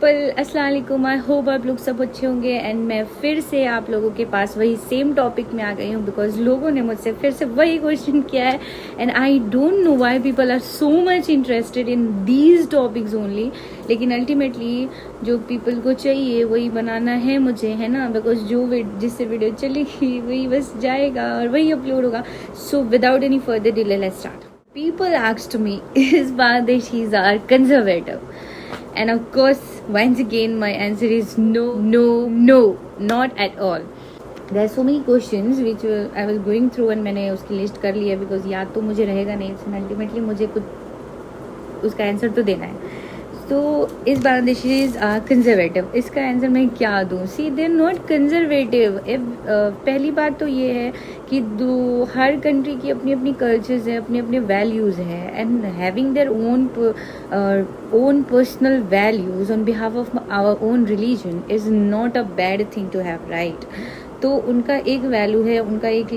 People, अस्सलाम वालेकुम। I hope आप लोग सब अच्छे होंगे एंड मैं फिर से आप लोगों के पास वही सेम टॉपिक में आ गई हूँ बिकॉज लोगों ने मुझसे फिर से वही क्वेश्चन किया है and I don't know why people are so much interested in these topics only. लेकिन अल्टीमेटली जो पीपल को चाहिए वही बनाना है मुझे, है ना, बिकॉज जो जिससे वीडियो चलेगी वही बस जाएगा और वही अपलोड होगा। So without any further delay let's start. People asked me, is Bangladeshis are conservative? And of course, once again, my answer is no, no, no, not at all. There are so many questions which I was going through and मैंने उसकी list कर ली है because याद तो मुझे रहेगा नहीं, ultimately मुझे कुछ उसका आंसर तो देना है। तो इस बांग्लादेशीज कंजर्वेटिव, इसका आंसर मैं क्या दूँ? सी दे नॉट कंजर्वेटिव। पहली बात तो ये है कि हर कंट्री की अपनी अपनी कल्चर्स है, अपने अपने वैल्यूज़ है and having their own personal values on behalf of our own religion is not a bad thing to have, right. तो उनका एक वैल्यू है, उनका एक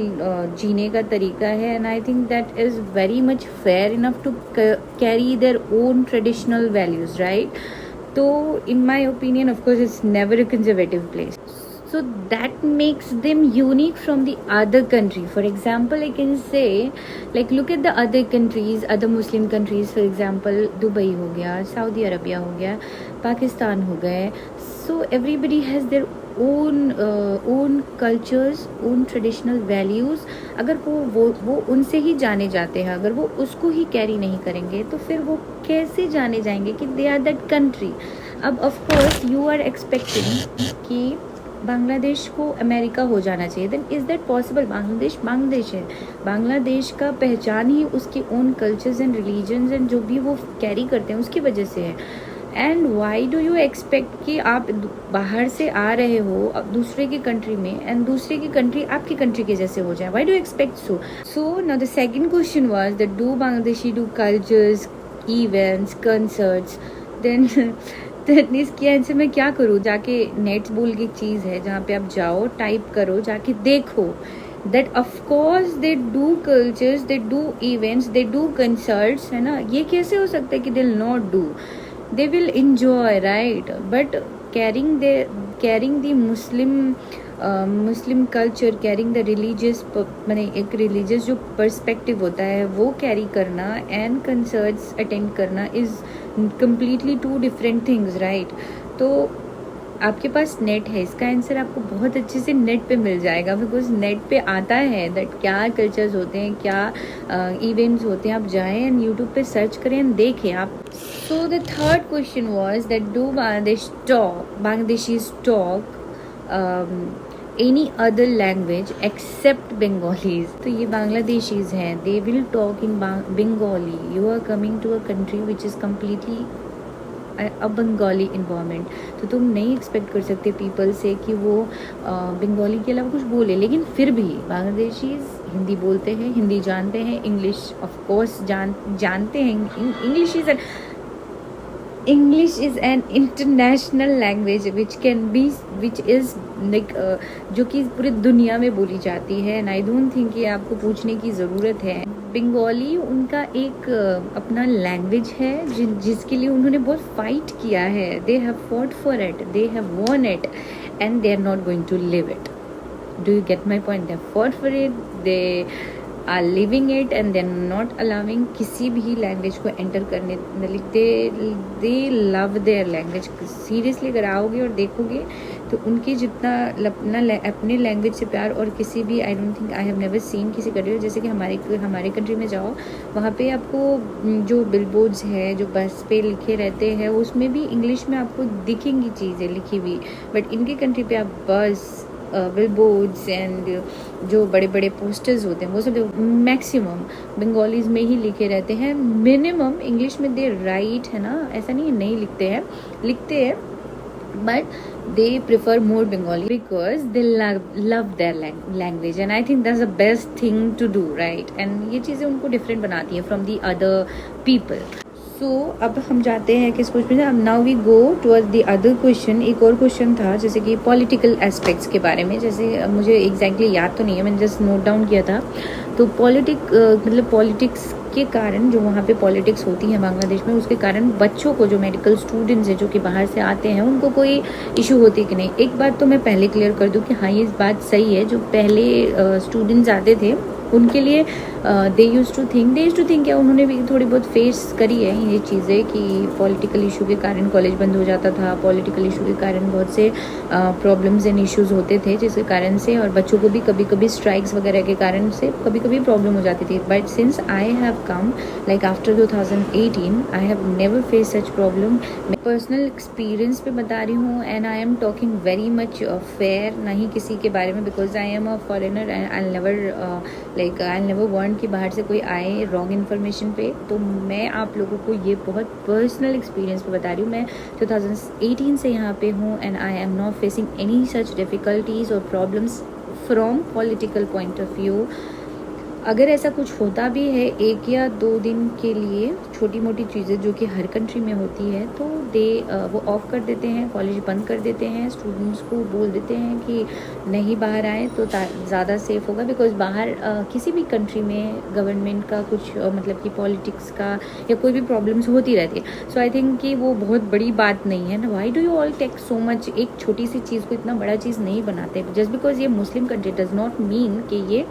जीने का तरीका है and I think that is very much fair enough to carry their own traditional values, right. तो in my opinion of course it's never a conservative place. So that makes them unique from the other country. For example, I can say, like, look at the other countries, other Muslim countries. For example, Dubai हो गया, Saudi Arabia हो गया, Pakistan हो गए. So everybody has their own cultures, own traditional values. अगर वो उनसे ही जाने जाते हैं, अगर वो उसको ही कैरी नहीं करेंगे तो फिर वो कैसे जाने जाएंगे कि they are that country. अब of course you are expecting कि बांग्लादेश को अमेरिका हो जाना चाहिए, then is that possible? Bangladesh है, बांग्लादेश का पहचान ही उसके own cultures and religions and जो भी वो कैरी करते हैं उसकी वजह से है। And Y do you expect कि आप बाहर से आ रहे हो दूसरे की कंट्री में एंड दूसरे की कंट्री आपकी कंट्री के जैसे हो जाए? Why do expect so now the second question was that do Bangladeshi do cultures, events, concerts? देन इसकी आंसर मैं क्या करूँ? जाके नेट्स बोल की एक चीज़ है जहाँ पे आप जाओ, टाइप करो, जाके देखो that of course they do cultures, they do events, they do concerts, है ना। ये कैसे हो सकता है कि they will not do? They will enjoy, right, but carrying the Muslim culture, carrying the religious, मैंने एक रिलीजियस जो पर्सपेक्टिव होता है वो कैरी करना एंड कंसर्ट्स अटेंड करना is completely two different things, right. तो आपके पास नेट है, इसका आंसर आपको बहुत अच्छे से नेट पे मिल जाएगा बिकॉज नेट पे आता है दैट क्या कल्चर्स होते हैं, क्या इवेंट्स होते हैं। आप जाएं एंड यूट्यूब पे सर्च करें एंड देखें आप। So the third question was that do Bangladeshis talk any other language except Bengalis? तो ये बांग्लादेशीज हैं, they will talk in Bengali. You are coming to a country which is completely a Bengali environment. तो तुम नहीं expect कर सकते people से कि वो बंगाली के अलावा कुछ बोले, लेकिन फिर भी बांग्लादेशीज हिंदी बोलते हैं, हिंदी जानते हैं, इंग्लिश ऑफ कोर्स जानते हैं। English is an international language which is like जो कि पूरी दुनिया में बोली जाती है एंड आई डोंट थिंक ये आपको पूछने की ज़रूरत है। बंगाली उनका एक अपना लैंग्वेज है जिसके लिए उन्होंने बहुत फाइट किया है। They have fought for it, they have won it and they are not going to leave it. Do you get my point? They have fought for it, they are living it and they are not allowing किसी भी language को enter करने। They love their language. Seriously अगर आओगे और देखोगे तो उनकी जितना अपने लैंग्वेज से प्यार और किसी भी, आई don't think, I have never seen किसी कंट्री, जैसे कि हमारे कंट्री में जाओ वहाँ पे आपको जो बिलबोर्ड्स है जो बस पे लिखे रहते हैं उसमें भी इंग्लिश में आपको दिखेंगी चीज़ें लिखी हुई, बट इनकी कंट्री पे आप बस बिलबोर्ड्स एंड जो बड़े बड़े पोस्टर्स होते हैं वो सब मैक्सिमम बंगालीज में ही लिखे रहते हैं। मिनिमम इंग्लिश में दे राइट, है ना, ऐसा नहीं लिखते हैं but they prefer more Bengali because they love their language and I think that's the best thing to do, right? and ये चीज़ें उनको different बनाती है from the other people. So अब हम जाते हैं किस क्वेश्चन में? अब now we go towards the other question. एक और क्वेश्चन था जैसे कि political aspects के बारे में, जैसे मुझे exactly याद तो नहीं है, मैंने just note down किया था। तो पॉलिटिक्स उसके कारण जो वहाँ पे पॉलिटिक्स होती है बांग्लादेश में, उसके कारण बच्चों को, जो मेडिकल स्टूडेंट्स हैं जो कि बाहर से आते हैं, उनको कोई इशू होती कि नहीं। एक बात तो मैं पहले क्लियर कर दूं कि हाँ, ये बात सही है, जो पहले स्टूडेंट्स आते थे उनके लिए दे यूज़ टू थिंक क्या उन्होंने भी थोड़ी बहुत फेस करी है ये चीज़ें कि पॉलिटिकल इशू के कारण कॉलेज बंद हो जाता था, पॉलिटिकल इशू के कारण बहुत से प्रॉब्लम्स एंड इश्यूज होते थे जिसके कारण से, और बच्चों को भी कभी कभी स्ट्राइक्स वगैरह के कारण से कभी कभी प्रॉब्लम हो जाती थी। But since I have come like after 2018 I have never face such problem. मैं पर्सनल एक्सपीरियंस पे बता रही हूँ and I am talking very much fair, ना ही किसी के बारे में, because I am a foreigner and I never want कि बाहर से कोई आए रॉन्ग इन्फॉर्मेशन पे। तो मैं आप लोगों को ये बहुत पर्सनल एक्सपीरियंस पे बता रही हूँ। मैं 2018 से यहाँ पे हूँ and I am not facing any such difficulties और problems from political point of view. अगर ऐसा कुछ होता भी है 1 या 2 दिन के लिए, छोटी मोटी चीज़ें जो कि हर कंट्री में होती है, तो वो ऑफ कर देते हैं, कॉलेज बंद कर देते हैं, स्टूडेंट्स को बोल देते हैं कि नहीं बाहर आए तो ज़्यादा सेफ होगा। बिकॉज बाहर किसी भी कंट्री में गवर्नमेंट का कुछ मतलब कि पॉलिटिक्स का या कोई भी प्रॉब्लम्स होती रहती है। सो आई थिंक कि वो बहुत बड़ी बात नहीं है ना। Why do you all take so much, एक छोटी सी चीज़ को इतना बड़ा चीज़ नहीं बनाते। जस्ट बिकॉज ये Muslim country does not mean कि ये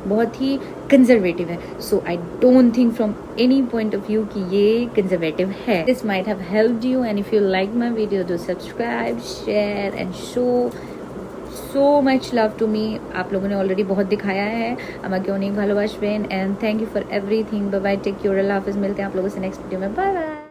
बहुत ही कंजर्वेटिव है। So I don't think from any point of view कि ये कंजर्वेटिव है। This might have helped you and if you like my video do subscribe, share and show so much love to me. आप लोगों ने already बहुत दिखाया है। আমাকে অনেক ভালোবাসবেন and thank you for everything. Bye bye, take care, अल्लाह हाफिज़। मिलते हैं आप लोगों से नेक्स्ट वीडियो में। Bye bye.